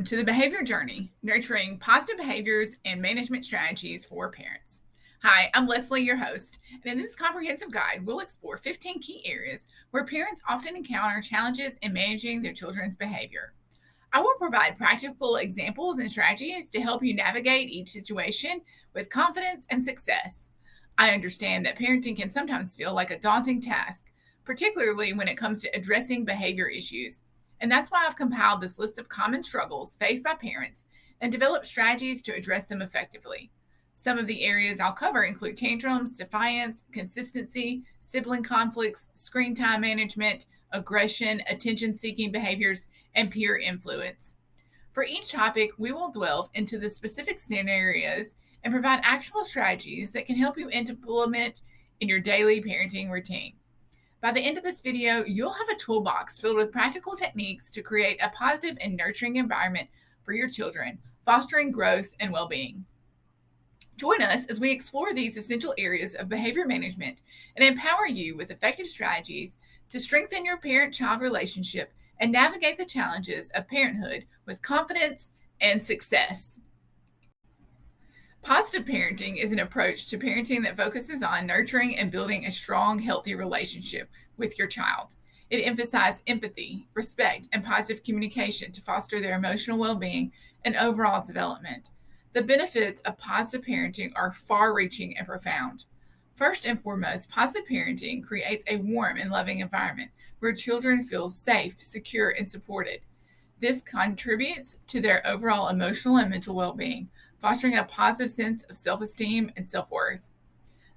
to the Behavior Journey, Nurturing Positive Behaviors and Management Strategies for Parents. Hi, I'm Leslie, your host, and in this comprehensive guide, we'll explore 15 key areas where parents often encounter challenges in managing their children's behavior. I will provide practical examples and strategies to help you navigate each situation with confidence and success. I understand that parenting can sometimes feel like a daunting task, particularly when it comes to addressing behavior issues. And that's why I've compiled this list of common struggles faced by parents and developed strategies to address them effectively. Some of the areas I'll cover include tantrums, defiance, consistency, sibling conflicts, screen time management, aggression, attention seeking behaviors, and peer influence. For each topic, we will delve into the specific scenarios and provide actionable strategies that can help you implement in your daily parenting routine. By the end of this video, you'll have a toolbox filled with practical techniques to create a positive and nurturing environment for your children, fostering growth and well-being. Join us as we explore these essential areas of behavior management and empower you with effective strategies to strengthen your parent-child relationship and navigate the challenges of parenthood with confidence and success. Positive parenting is an approach to parenting that focuses on nurturing and building a strong, healthy relationship with your child. It emphasizes empathy, respect, and positive communication to foster their emotional well-being and overall development. The benefits of positive parenting are far-reaching and profound. First and foremost, positive parenting creates a warm and loving environment where children feel safe, secure, and supported. This contributes to their overall emotional and mental well-being, fostering a positive sense of self-esteem and self-worth.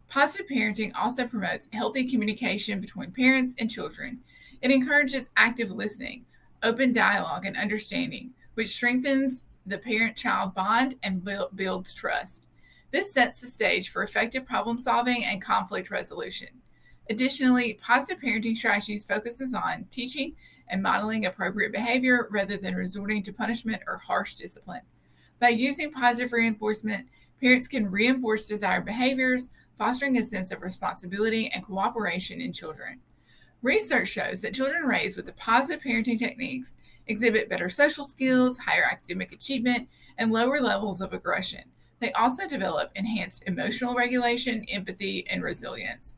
Positive parenting also promotes healthy communication between parents and children. It encourages active listening, open dialogue, and understanding, which strengthens the parent-child bond and builds trust. This sets the stage for effective problem-solving and conflict resolution. Additionally, positive parenting strategies focuses on teaching and modeling appropriate behavior rather than resorting to punishment or harsh discipline. By using positive reinforcement, parents can reinforce desired behaviors, fostering a sense of responsibility and cooperation in children. Research shows that children raised with the positive parenting techniques exhibit better social skills, higher academic achievement, and lower levels of aggression. They also develop enhanced emotional regulation, empathy, and resilience.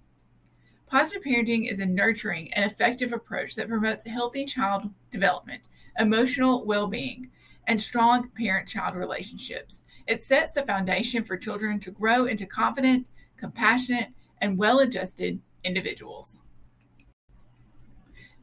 Positive parenting is a nurturing and effective approach that promotes healthy child development, emotional well-being, and strong parent-child relationships. It sets the foundation for children to grow into confident, compassionate, and well-adjusted individuals.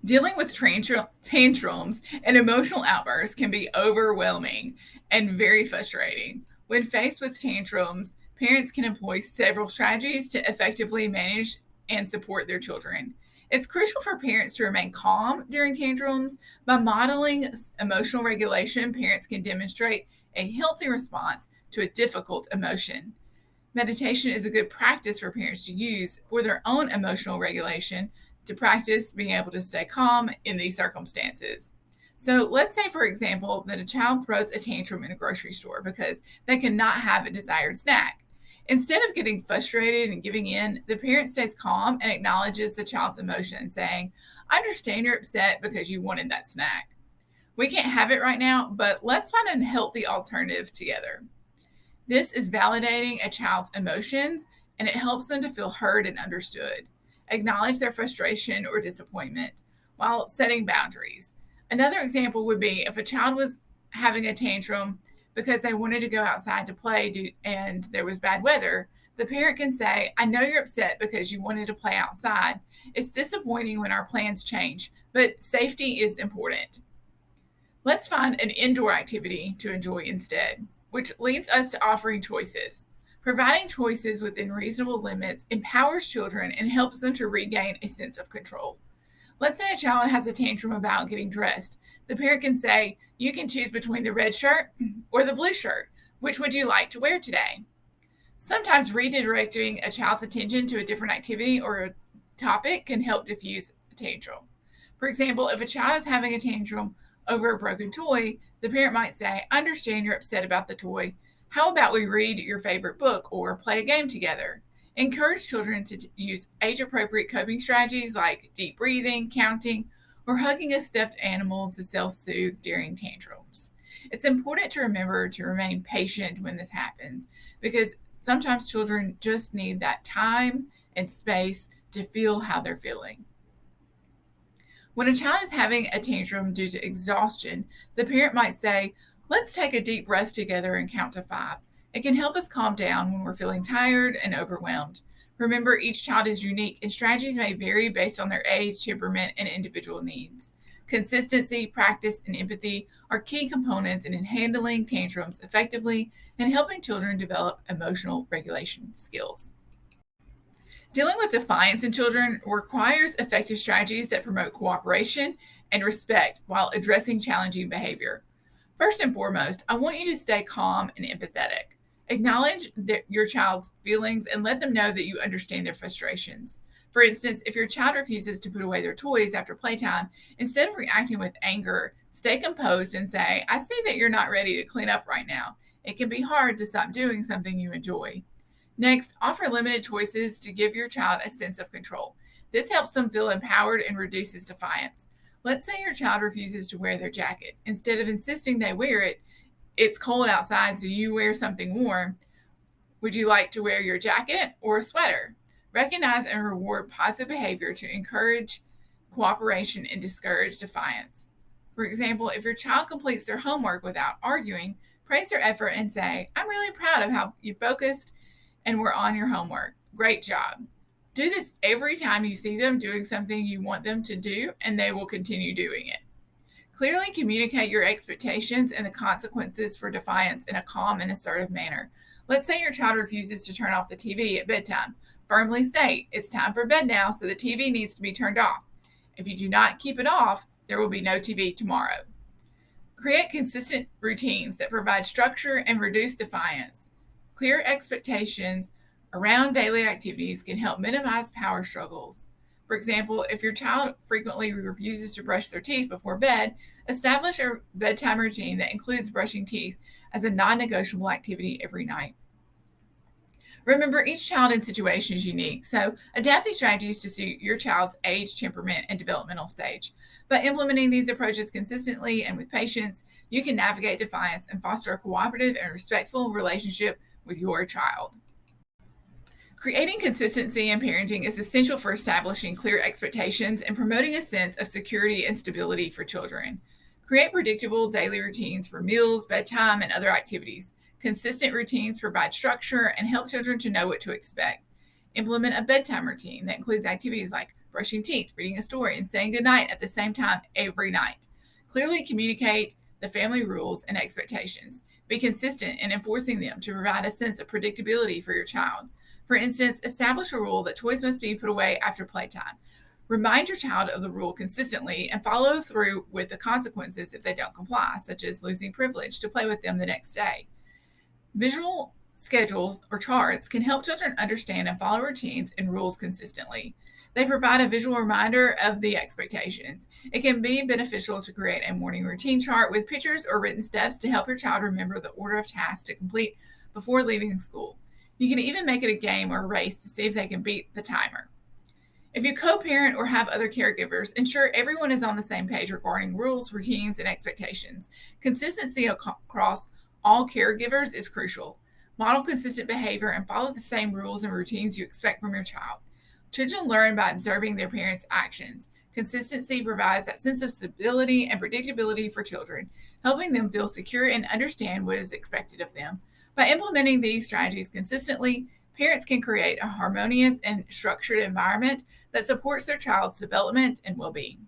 Dealing with tantrums and emotional outbursts can be overwhelming and very frustrating. When faced with tantrums, parents can employ several strategies to effectively manage and support their children. It's crucial for parents to remain calm during tantrums. By modeling emotional regulation, parents can demonstrate a healthy response to a difficult emotion. Meditation is a good practice for parents to use for their own emotional regulation to practice being able to stay calm in these circumstances. So let's say, for example, that a child throws a tantrum in a grocery store because they cannot have a desired snack. Instead of getting frustrated and giving in, the parent stays calm and acknowledges the child's emotion, saying, "I understand you're upset because you wanted that snack. We can't have it right now, but let's find a healthy alternative together." This is validating a child's emotions, and it helps them to feel heard and understood. Acknowledge their frustration or disappointment while setting boundaries. Another example would be if a child was having a tantrum because they wanted to go outside to play and there was bad weather, the parent can say, "I know you're upset because you wanted to play outside. It's disappointing when our plans change, but safety is important. Let's find an indoor activity to enjoy instead," which leads us to offering choices. Providing choices within reasonable limits empowers children and helps them to regain a sense of control. Let's say a child has a tantrum about getting dressed. The parent can say, "You can choose between the red shirt or the blue shirt. Which would you like to wear today?" Sometimes redirecting a child's attention to a different activity or a topic can help diffuse a tantrum. For example, if a child is having a tantrum over a broken toy, the parent might say, "I understand you're upset about the toy. How about we read your favorite book or play a game together?" Encourage children to use age-appropriate coping strategies like deep breathing, counting, or hugging a stuffed animal to self-soothe during tantrums. It's important to remember to remain patient when this happens because sometimes children just need that time and space to feel how they're feeling. When a child is having a tantrum due to exhaustion, the parent might say, "Let's take a deep breath together and count to 5." It can help us calm down when we're feeling tired and overwhelmed. Remember, each child is unique and strategies may vary based on their age, temperament, and individual needs. Consistency, practice, and empathy are key components in handling tantrums effectively and helping children develop emotional regulation skills. Dealing with defiance in children requires effective strategies that promote cooperation and respect while addressing challenging behavior. First and foremost, I want you to stay calm and empathetic. Acknowledge your child's feelings and let them know that you understand their frustrations. For instance, if your child refuses to put away their toys after playtime, instead of reacting with anger, stay composed and say, "I see that you're not ready to clean up right now. It can be hard to stop doing something you enjoy." Next, offer limited choices to give your child a sense of control. This helps them feel empowered and reduces defiance. Let's say your child refuses to wear their jacket. Instead of insisting they wear it, "It's cold outside, so you wear something warm. Would you like to wear your jacket or a sweater?" Recognize and reward positive behavior to encourage cooperation and discourage defiance. For example, if your child completes their homework without arguing, praise their effort and say, "I'm really proud of how you focused and were on your homework. Great job." Do this every time you see them doing something you want them to do, and they will continue doing it. Clearly communicate your expectations and the consequences for defiance in a calm and assertive manner. Let's say your child refuses to turn off the TV at bedtime. Firmly state, "It's time for bed now, so the TV needs to be turned off. If you do not keep it off, there will be no TV tomorrow." Create consistent routines that provide structure and reduce defiance. Clear expectations around daily activities can help minimize power struggles. For example, if your child frequently refuses to brush their teeth before bed, establish a bedtime routine that includes brushing teeth as a non negotiable activity every night. Remember, each child and situation is unique, so adapt these strategies to suit your child's age, temperament, and developmental stage. By implementing these approaches consistently and with patience, you can navigate defiance and foster a cooperative and respectful relationship with your child. Creating consistency in parenting is essential for establishing clear expectations and promoting a sense of security and stability for children. Create predictable daily routines for meals, bedtime, and other activities. Consistent routines provide structure and help children to know what to expect. Implement a bedtime routine that includes activities like brushing teeth, reading a story, and saying goodnight at the same time every night. Clearly communicate the family rules and expectations. Be consistent in enforcing them to provide a sense of predictability for your child. For instance, establish a rule that toys must be put away after playtime. Remind your child of the rule consistently and follow through with the consequences if they don't comply, such as losing privilege to play with them the next day. Visual schedules or charts can help children understand and follow routines and rules consistently. They provide a visual reminder of the expectations. It can be beneficial to create a morning routine chart with pictures or written steps to help your child remember the order of tasks to complete before leaving school. You can even make it a game or a race to see if they can beat the timer. If you co-parent or have other caregivers, ensure everyone is on the same page regarding rules, routines, and expectations. Consistency across all caregivers is crucial. Model consistent behavior and follow the same rules and routines you expect from your child. Children learn by observing their parents' actions. Consistency provides that sense of stability and predictability for children, helping them feel secure and understand what is expected of them. By implementing these strategies consistently, parents can create a harmonious and structured environment that supports their child's development and well-being.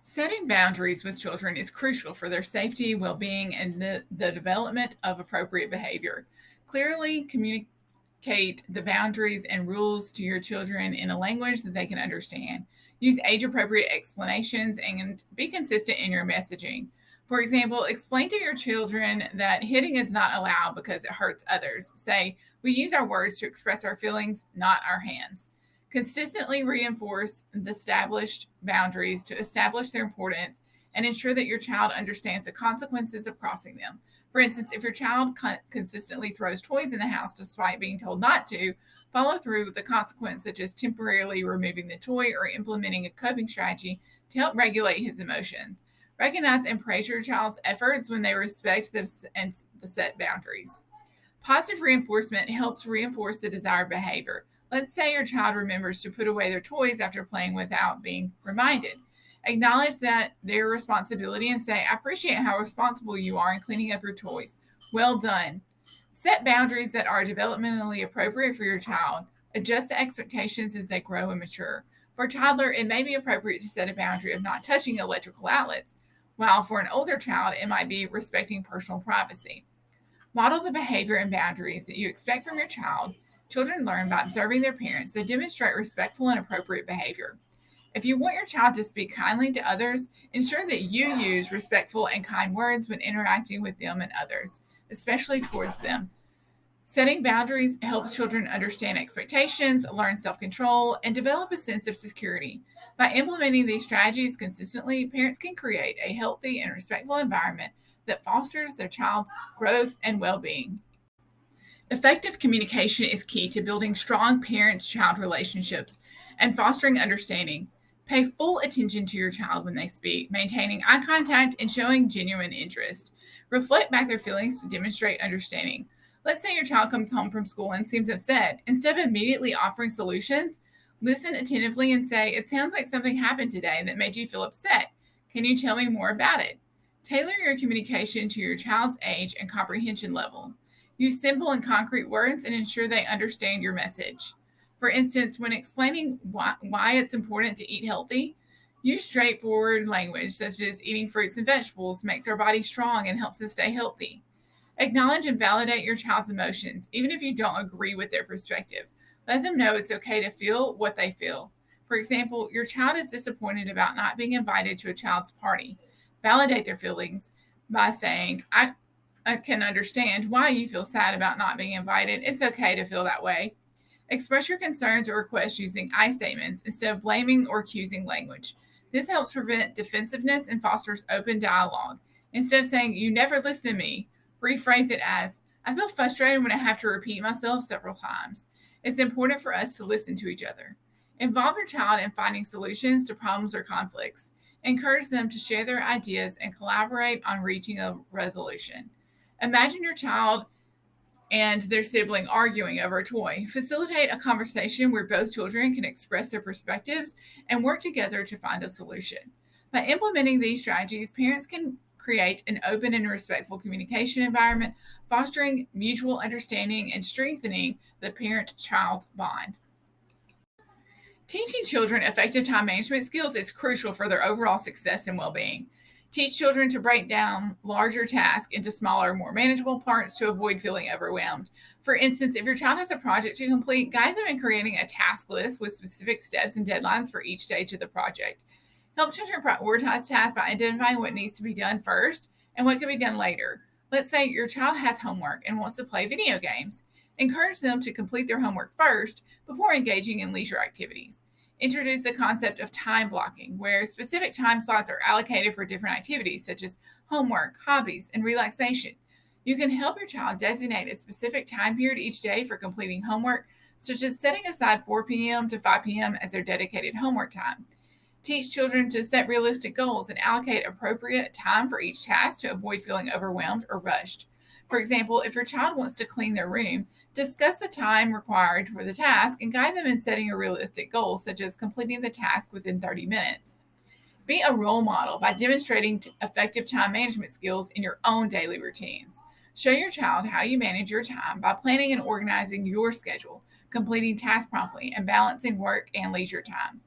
Setting boundaries with children is crucial for their safety, well-being, and the development of appropriate behavior. Clearly communicate the boundaries and rules to your children in a language that they can understand. Use age-appropriate explanations and be consistent in your messaging. For example, explain to your children that hitting is not allowed because it hurts others. Say, "We use our words to express our feelings, not our hands." Consistently reinforce the established boundaries to establish their importance and ensure that your child understands the consequences of crossing them. For instance, if your child consistently throws toys in the house despite being told not to, follow through with the consequence, such as temporarily removing the toy or implementing a coping strategy to help regulate his emotions. Recognize and praise your child's efforts when they respect the set boundaries. Positive reinforcement helps reinforce the desired behavior. Let's say your child remembers to put away their toys after playing without being reminded. Acknowledge that their responsibility and say, I appreciate how responsible you are in cleaning up your toys. Well done. Set boundaries that are developmentally appropriate for your child. Adjust the expectations as they grow and mature. For a toddler, it may be appropriate to set a boundary of not touching electrical outlets, while for an older child, it might be respecting personal privacy. Model the behavior and boundaries that you expect from your child. Children learn by observing their parents, so demonstrate respectful and appropriate behavior. If you want your child to speak kindly to others, ensure that you use respectful and kind words when interacting with them and others, especially towards them. Setting boundaries helps children understand expectations, learn self-control, and develop a sense of security. By implementing these strategies consistently, parents can create a healthy and respectful environment that fosters their child's growth and well-being. Effective communication is key to building strong parent-child relationships and fostering understanding. Pay full attention to your child when they speak, maintaining eye contact and showing genuine interest. Reflect back their feelings to demonstrate understanding. Let's say your child comes home from school and seems upset. Instead of immediately offering solutions, listen attentively and say, it sounds like something happened today that made you feel upset. Can you tell me more about it? Tailor your communication to your child's age and comprehension level. Use simple and concrete words and ensure they understand your message. For instance, when explaining why it's important to eat healthy, use straightforward language such as eating fruits and vegetables makes our body strong and helps us stay healthy. Acknowledge and validate your child's emotions, even if you don't agree with their perspective. Let them know it's okay to feel what they feel. For example, your child is disappointed about not being invited to a child's party. Validate their feelings by saying, I can understand why you feel sad about not being invited. It's okay to feel that way. Express your concerns or requests using I statements instead of blaming or accusing language. This helps prevent defensiveness and fosters open dialogue. Instead of saying, you never listen to me, rephrase it as, I feel frustrated when I have to repeat myself several times. It's important for us to listen to each other. Involve your child in finding solutions to problems or conflicts. Encourage them to share their ideas and collaborate on reaching a resolution. Imagine your child and their sibling arguing over a toy. Facilitate a conversation where both children can express their perspectives and work together to find a solution. By implementing these strategies, parents can create an open and respectful communication environment, fostering mutual understanding and strengthening the parent-child bond. Teaching children effective time management skills is crucial for their overall success and well-being. Teach children to break down larger tasks into smaller, more manageable parts to avoid feeling overwhelmed. For instance, if your child has a project to complete, guide them in creating a task list with specific steps and deadlines for each stage of the project. Help children prioritize tasks by identifying what needs to be done first and what can be done later. Let's say your child has homework and wants to play video games. Encourage them to complete their homework first before engaging in leisure activities. Introduce the concept of time blocking, where specific time slots are allocated for different activities such as homework, hobbies, and relaxation. You can help your child designate a specific time period each day for completing homework, such as setting aside 4 p.m. to 5 p.m. as their dedicated homework time. Teach children to set realistic goals and allocate appropriate time for each task to avoid feeling overwhelmed or rushed. For example, if your child wants to clean their room, discuss the time required for the task and guide them in setting a realistic goal, such as completing the task within 30 minutes. Be a role model by demonstrating effective time management skills in your own daily routines. Show your child how you manage your time by planning and organizing your schedule, completing tasks promptly, and balancing work and leisure time.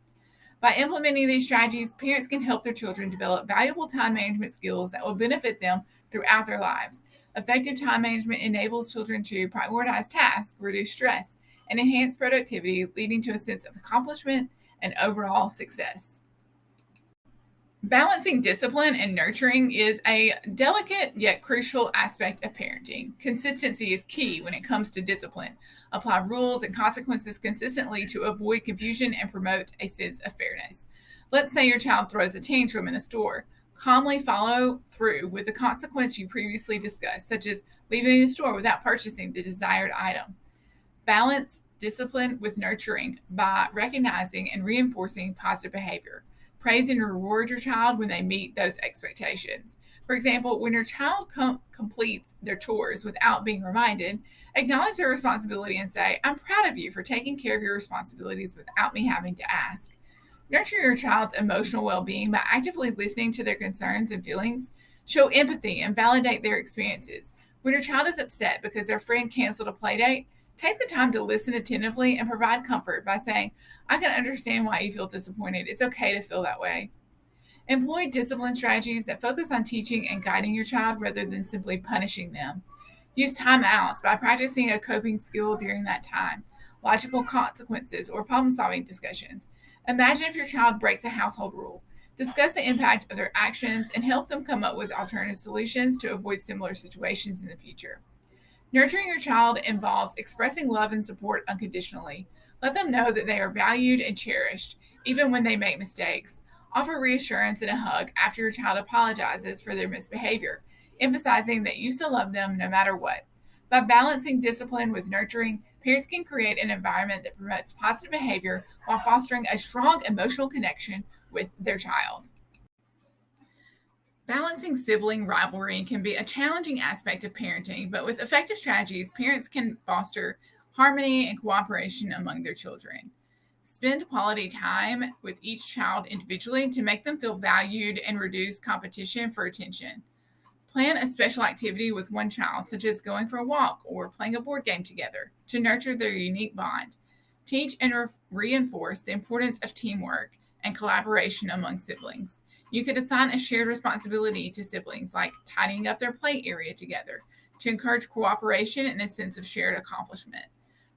By implementing these strategies, parents can help their children develop valuable time management skills that will benefit them throughout their lives. Effective time management enables children to prioritize tasks, reduce stress, and enhance productivity, leading to a sense of accomplishment and overall success. Balancing discipline and nurturing is a delicate yet crucial aspect of parenting. Consistency is key when it comes to discipline. Apply rules and consequences consistently to avoid confusion and promote a sense of fairness. Let's say your child throws a tantrum in a store. Calmly follow through with the consequence you previously discussed, such as leaving the store without purchasing the desired item. Balance discipline with nurturing by recognizing and reinforcing positive behavior. Praise and reward your child when they meet those expectations. For example, when your child completes their chores without being reminded, acknowledge their responsibility and say, I'm proud of you for taking care of your responsibilities without me having to ask. Nurture your child's emotional well being by actively listening to their concerns and feelings. Show empathy and validate their experiences. When your child is upset because their friend canceled a play date, take the time to listen attentively and provide comfort by saying, I can understand why you feel disappointed. It's okay to feel that way. Employ discipline strategies that focus on teaching and guiding your child rather than simply punishing them. Use timeouts by practicing a coping skill during that time, logical consequences, or problem solving discussions. Imagine if your child breaks a household rule. Discuss the impact of their actions and help them come up with alternative solutions to avoid similar situations in the future. Nurturing your child involves expressing love and support unconditionally. Let them know that they are valued and cherished, even when they make mistakes. Offer reassurance and a hug after your child apologizes for their misbehavior, emphasizing that you still love them no matter what. By balancing discipline with nurturing, parents can create an environment that promotes positive behavior while fostering a strong emotional connection with their child. Balancing sibling rivalry can be a challenging aspect of parenting, but with effective strategies, parents can foster harmony and cooperation among their children. Spend quality time with each child individually to make them feel valued and reduce competition for attention. Plan a special activity with one child, such as going for a walk or playing a board game together, to nurture their unique bond. Teach and reinforce the importance of teamwork and collaboration among siblings. You could assign a shared responsibility to siblings, like tidying up their play area together, to encourage cooperation and a sense of shared accomplishment.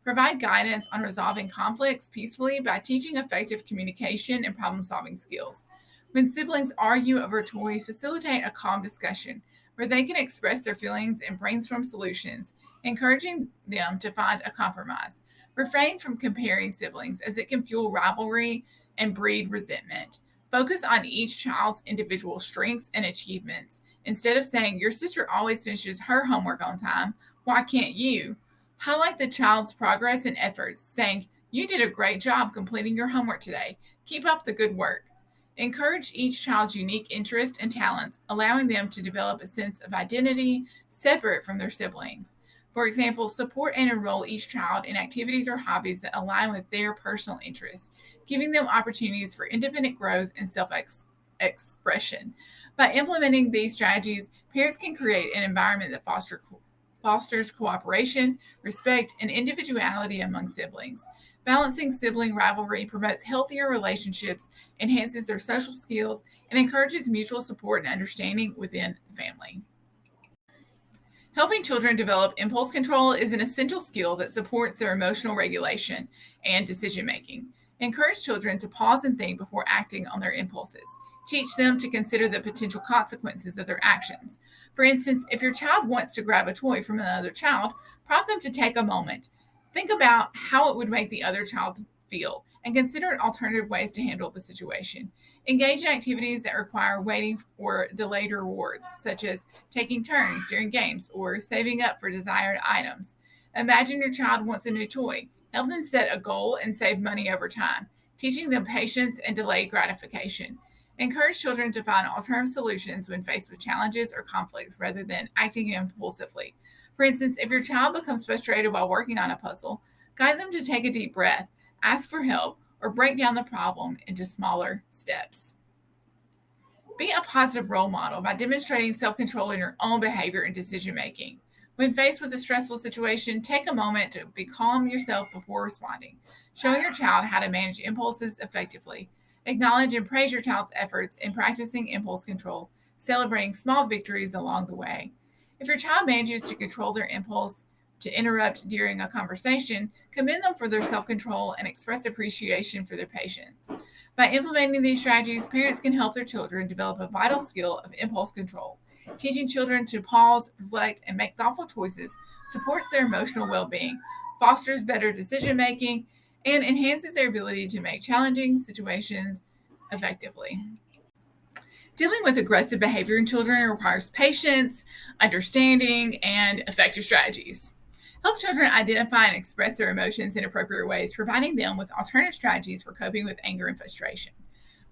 Provide guidance on resolving conflicts peacefully by teaching effective communication and problem solving skills. When siblings argue over a toy, facilitate a calm discussion where they can express their feelings and brainstorm solutions, encouraging them to find a compromise. Refrain from comparing siblings as it can fuel rivalry and breed resentment. Focus on each child's individual strengths and achievements. Instead of saying, your sister always finishes her homework on time, why can't you? Highlight the child's progress and efforts, saying, you did a great job completing your homework today. Keep up the good work. Encourage each child's unique interests and talents, allowing them to develop a sense of identity separate from their siblings. For example, support and enroll each child in activities or hobbies that align with their personal interests, giving them opportunities for independent growth and self-expression. By implementing these strategies, parents can create an environment that fosters cooperation, respect, and individuality among siblings. Balancing sibling rivalry promotes healthier relationships, enhances their social skills, and encourages mutual support and understanding within the family. Helping children develop impulse control is an essential skill that supports their emotional regulation and decision making. Encourage children to pause and think before acting on their impulses. Teach them to consider the potential consequences of their actions. For instance, if your child wants to grab a toy from another child, prompt them to take a moment. Think about how it would make the other child feel and consider alternative ways to handle the situation. Engage in activities that require waiting or delayed rewards, such as taking turns during games or saving up for desired items. Imagine your child wants a new toy. Help them set a goal and save money over time, teaching them patience and delayed gratification. Encourage children to find alternative solutions when faced with challenges or conflicts rather than acting impulsively. For instance, if your child becomes frustrated while working on a puzzle, guide them to take a deep breath, ask for help, or break down the problem into smaller steps. Be a positive role model by demonstrating self-control in your own behavior and decision making. When faced with a stressful situation, take a moment to calm yourself before responding. Show your child how to manage impulses effectively. Acknowledge and praise your child's efforts in practicing impulse control, celebrating small victories along the way. If your child manages to control their impulse to interrupt during a conversation, commend them for their self-control and express appreciation for their patience. By implementing these strategies, parents can help their children develop a vital skill of impulse control. Teaching children to pause, reflect, and make thoughtful choices supports their emotional well-being, fosters better decision-making, and enhances their ability to make challenging situations effectively. Dealing with aggressive behavior in children requires patience, understanding, and effective strategies. Help children identify and express their emotions in appropriate ways, providing them with alternative strategies for coping with anger and frustration.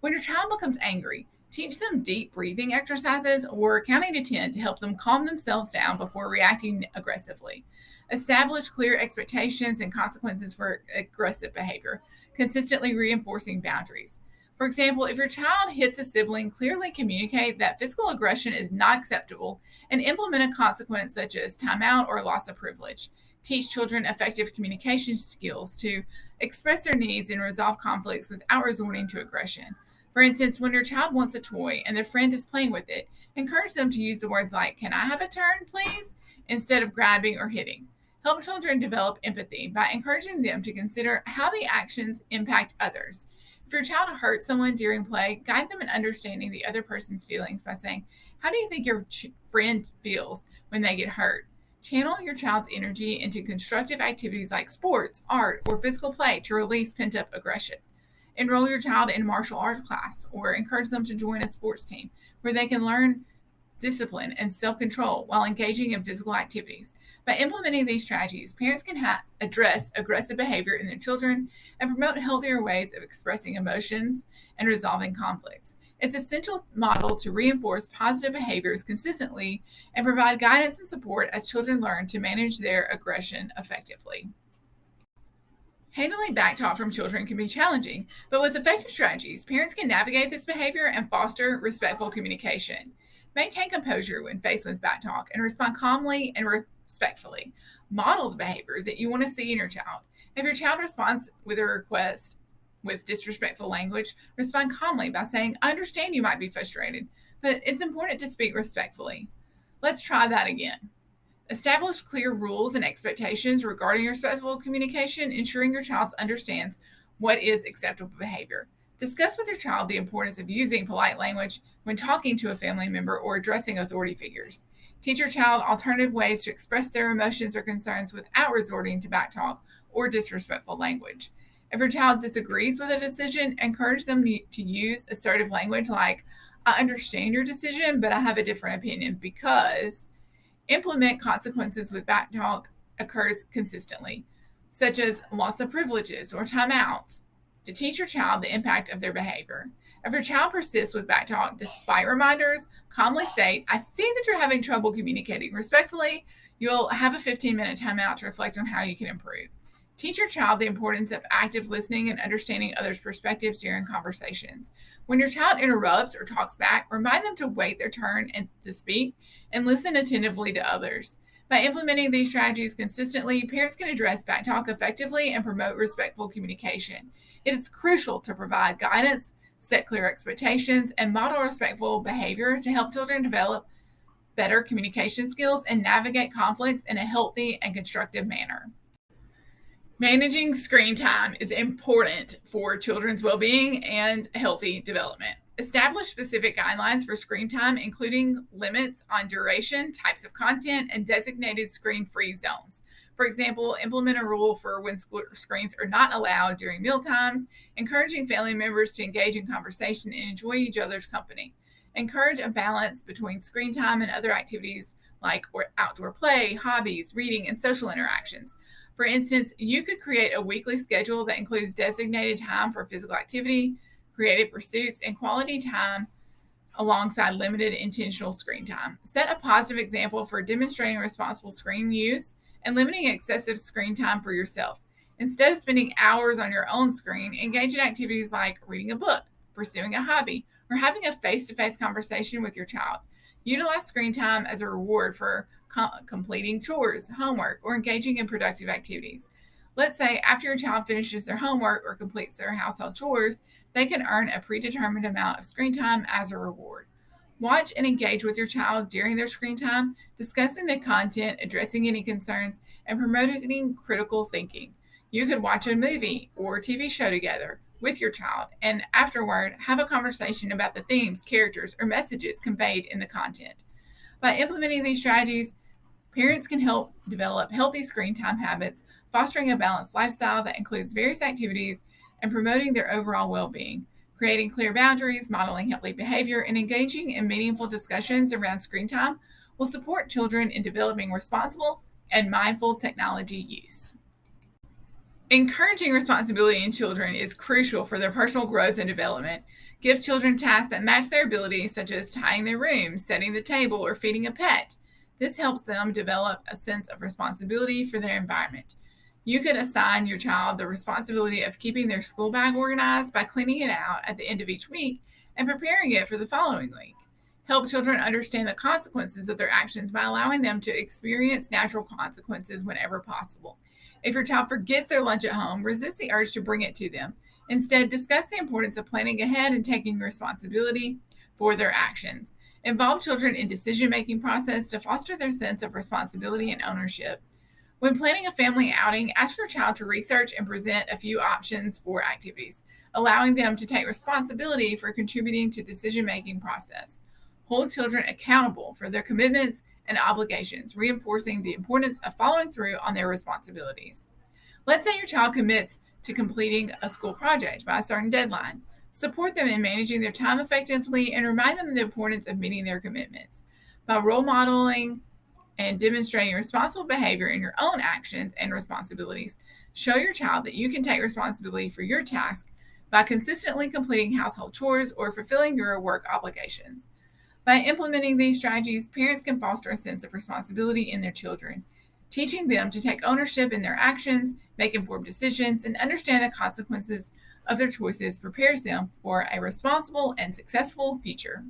When your child becomes angry, teach them deep breathing exercises or counting to 10 to help them calm themselves down before reacting aggressively. Establish clear expectations and consequences for aggressive behavior, consistently reinforcing boundaries. For example, if your child hits a sibling, clearly communicate that physical aggression is not acceptable and implement a consequence such as timeout or loss of privilege. Teach children effective communication skills to express their needs and resolve conflicts without resorting to aggression. For instance, when your child wants a toy and their friend is playing with it, encourage them to use the words like, "Can I have a turn, please?" instead of grabbing or hitting. Help children develop empathy by encouraging them to consider how the actions impact others. If your child hurts someone during play, guide them in understanding the other person's feelings by saying, "How do you think your friend feels when they get hurt?" Channel your child's energy into constructive activities like sports, art, or physical play to release pent up aggression. Enroll your child in martial arts class or encourage them to join a sports team where they can learn discipline and self control while engaging in physical activities. By implementing these strategies, parents can address aggressive behavior in their children and promote healthier ways of expressing emotions and resolving conflicts. It's an essential model to reinforce positive behaviors consistently and provide guidance and support as children learn to manage their aggression effectively. Handling backtalk from children can be challenging, but with effective strategies, parents can navigate this behavior and foster respectful communication. Maintain composure when faced with backtalk and respond calmly and respectfully. Model the behavior that you want to see in your child. If your child responds with a request with disrespectful language, respond calmly by saying, "I understand you might be frustrated, but it's important to speak respectfully. Let's try that again." Establish clear rules and expectations regarding respectful communication, ensuring your child understands what is acceptable behavior. Discuss with your child the importance of using polite language when talking to a family member or addressing authority figures. Teach your child alternative ways to express their emotions or concerns without resorting to backtalk or disrespectful language. If your child disagrees with a decision, encourage them to use assertive language like, "I understand your decision, but I have a different opinion because." Implement consequences with backtalk occurs consistently, such as loss of privileges or timeouts, to teach your child the impact of their behavior. If your child persists with backtalk despite reminders, calmly state, "I see that you're having trouble communicating respectfully. You'll have a 15-minute timeout to reflect on how you can improve." Teach your child the importance of active listening and understanding others' perspectives during conversations. When your child interrupts or talks back, remind them to wait their turn and to speak and listen attentively to others. By implementing these strategies consistently, parents can address backtalk effectively and promote respectful communication. It is crucial to provide guidance, set clear expectations, and model respectful behavior to help children develop better communication skills and navigate conflicts in a healthy and constructive manner. Managing screen time is important for children's well being and healthy development. Establish specific guidelines for screen time, including limits on duration, types of content, and designated screen free zones. For example, implement a rule for when screens are not allowed during meal times, encouraging family members to engage in conversation and enjoy each other's company. Encourage a balance between screen time and other activities like outdoor play, hobbies, reading, and social interactions. For instance, you could create a weekly schedule that includes designated time for physical activity, creative pursuits, and quality time alongside limited intentional screen time. Set a positive example for demonstrating responsible screen use and limiting excessive screen time for yourself. Instead of spending hours on your own screen, engage in activities like reading a book, pursuing a hobby, or having a face to face conversation with your child. Utilize screen time as a reward for completing chores, homework, or engaging in productive activities. Let's say after your child finishes their homework or completes their household chores, they can earn a predetermined amount of screen time as a reward. Watch and engage with your child during their screen time, discussing the content, addressing any concerns, and promoting critical thinking. You could watch a movie or TV show together with your child and afterward have a conversation about the themes, characters, or messages conveyed in the content. By implementing these strategies, parents can help develop healthy screen time habits, fostering a balanced lifestyle that includes various activities and promoting their overall well being. Creating clear boundaries, modeling healthy behavior, and engaging in meaningful discussions around screen time will support children in developing responsible and mindful technology use. Encouraging responsibility in children is crucial for their personal growth and development. Give children tasks that match their abilities, such as tidying their room, setting the table, or feeding a pet. This helps them develop a sense of responsibility for their environment. You could assign your child the responsibility of keeping their school bag organized by cleaning it out at the end of each week and preparing it for the following week. Help children understand the consequences of their actions by allowing them to experience natural consequences whenever possible. If your child forgets their lunch at home, resist the urge to bring it to them. Instead, discuss the importance of planning ahead and taking responsibility for their actions. Involve children in decision-making process to foster their sense of responsibility and ownership. When planning a family outing, ask your child to research and present a few options for activities, allowing them to take responsibility for contributing to decision-making process. Hold children accountable for their commitments and obligations, reinforcing the importance of following through on their responsibilities. Let's say your child commits to completing a school project by a certain deadline. Support them in managing their time effectively and remind them of the importance of meeting their commitments. By role modeling and demonstrating responsible behavior in your own actions and responsibilities, show your child that you can take responsibility for your task by consistently completing household chores or fulfilling your work obligations. By implementing these strategies, parents can foster a sense of responsibility in their children, teaching them to take ownership in their actions, make informed decisions, and understand the consequences of their choices prepares them for a responsible and successful future.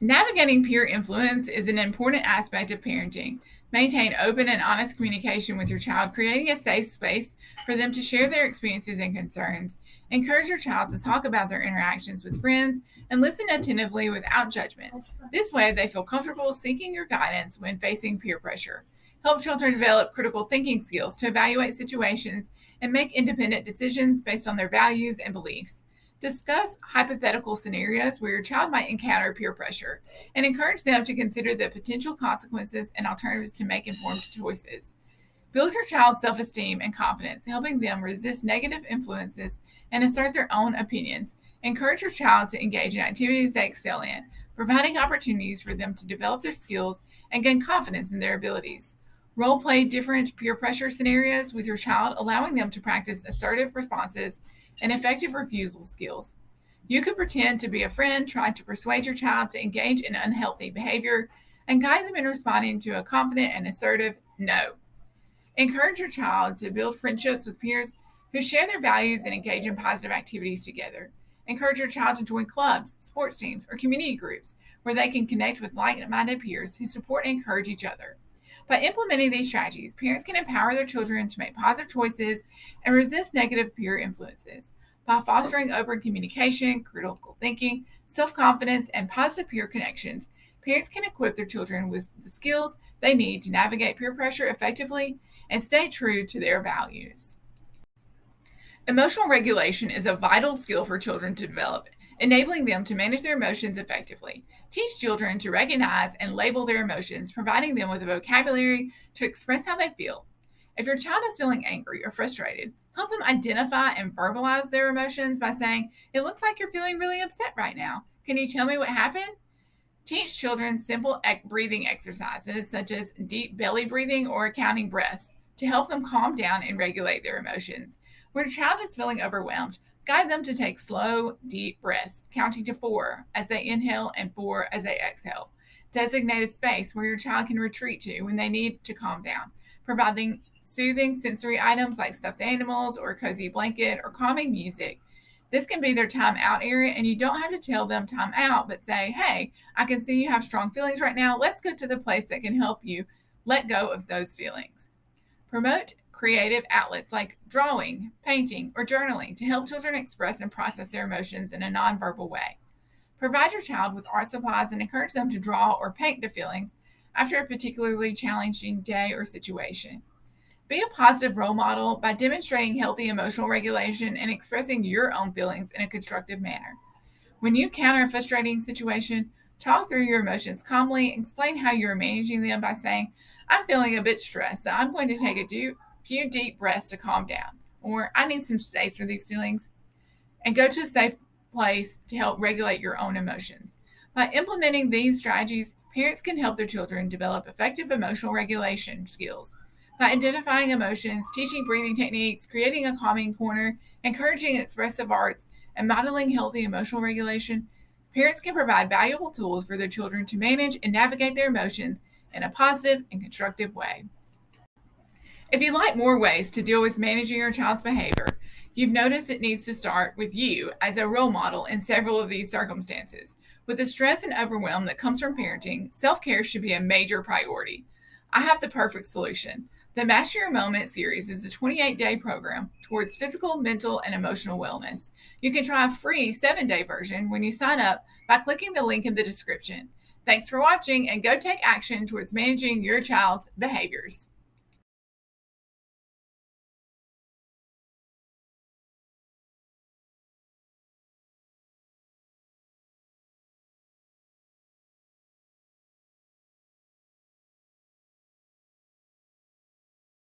Navigating peer influence is an important aspect of parenting. Maintain open and honest communication with your child, creating a safe space for them to share their experiences and concerns. Encourage your child to talk about their interactions with friends and listen attentively without judgment. This way, they feel comfortable seeking your guidance when facing peer pressure. Help children develop critical thinking skills to evaluate situations and make independent decisions based on their values and beliefs. Discuss hypothetical scenarios where your child might encounter peer pressure and encourage them to consider the potential consequences and alternatives to make informed choices. Build your child's self-esteem and confidence, helping them resist negative influences and assert their own opinions. Encourage your child to engage in activities they excel in, providing opportunities for them to develop their skills and gain confidence in their abilities. Role play different peer pressure scenarios with your child, allowing them to practice assertive responses and effective refusal skills. You could pretend to be a friend, trying to persuade your child to engage in unhealthy behavior and guide them in responding to a confident and assertive no. Encourage your child to build friendships with peers who share their values and engage in positive activities together. Encourage your child to join clubs, sports teams, or community groups where they can connect with like-minded peers who support and encourage each other. By implementing these strategies, parents can empower their children to make positive choices and resist negative peer influences. By fostering open communication, critical thinking, self-confidence, and positive peer connections, parents can equip their children with the skills they need to navigate peer pressure effectively and stay true to their values. Emotional regulation is a vital skill for children to develop, enabling them to manage their emotions effectively. Teach children to recognize and label their emotions, providing them with a vocabulary to express how they feel. If your child is feeling angry or frustrated, help them identify and verbalize their emotions by saying, "It looks like you're feeling really upset right now. Can you tell me what happened?" Teach children simple breathing exercises such as deep belly breathing or counting breaths to help them calm down and regulate their emotions. When a child is feeling overwhelmed, guide them to take slow, deep breaths, counting to 4 as they inhale and 4 as they exhale. Designate a space where your child can retreat to when they need to calm down, providing soothing sensory items like stuffed animals or a cozy blanket or calming music. This can be their time out area, and you don't have to tell them time out, but say, "Hey, I can see you have strong feelings right now. Let's go to the place that can help you let go of those feelings." Promote creative outlets like drawing, painting, or journaling to help children express and process their emotions in a nonverbal way. Provide your child with art supplies and encourage them to draw or paint their feelings after a particularly challenging day or situation. Be a positive role model by demonstrating healthy emotional regulation and expressing your own feelings in a constructive manner. When you encounter a frustrating situation, talk through your emotions calmly and explain how you are managing them by saying, "I'm feeling a bit stressed, so I'm going to take a few deep breaths to calm down," or "I need some space for these feelings," and go to a safe place to help regulate your own emotions. By implementing these strategies, parents can help their children develop effective emotional regulation skills. By identifying emotions, teaching breathing techniques, creating a calming corner, encouraging expressive arts, and modeling healthy emotional regulation, parents can provide valuable tools for their children to manage and navigate their emotions in a positive and constructive way. If you'd like more ways to deal with managing your child's behavior, you've noticed it needs to start with you as a role model in several of these circumstances. With the stress and overwhelm that comes from parenting, self care should be a major priority. I have the perfect solution. The Master Your Moment series is a 28-day program towards physical, mental, and emotional wellness. You can try a free 7-day version when you sign up by clicking the link in the description. Thanks for watching, and go take action towards managing your child's behaviors.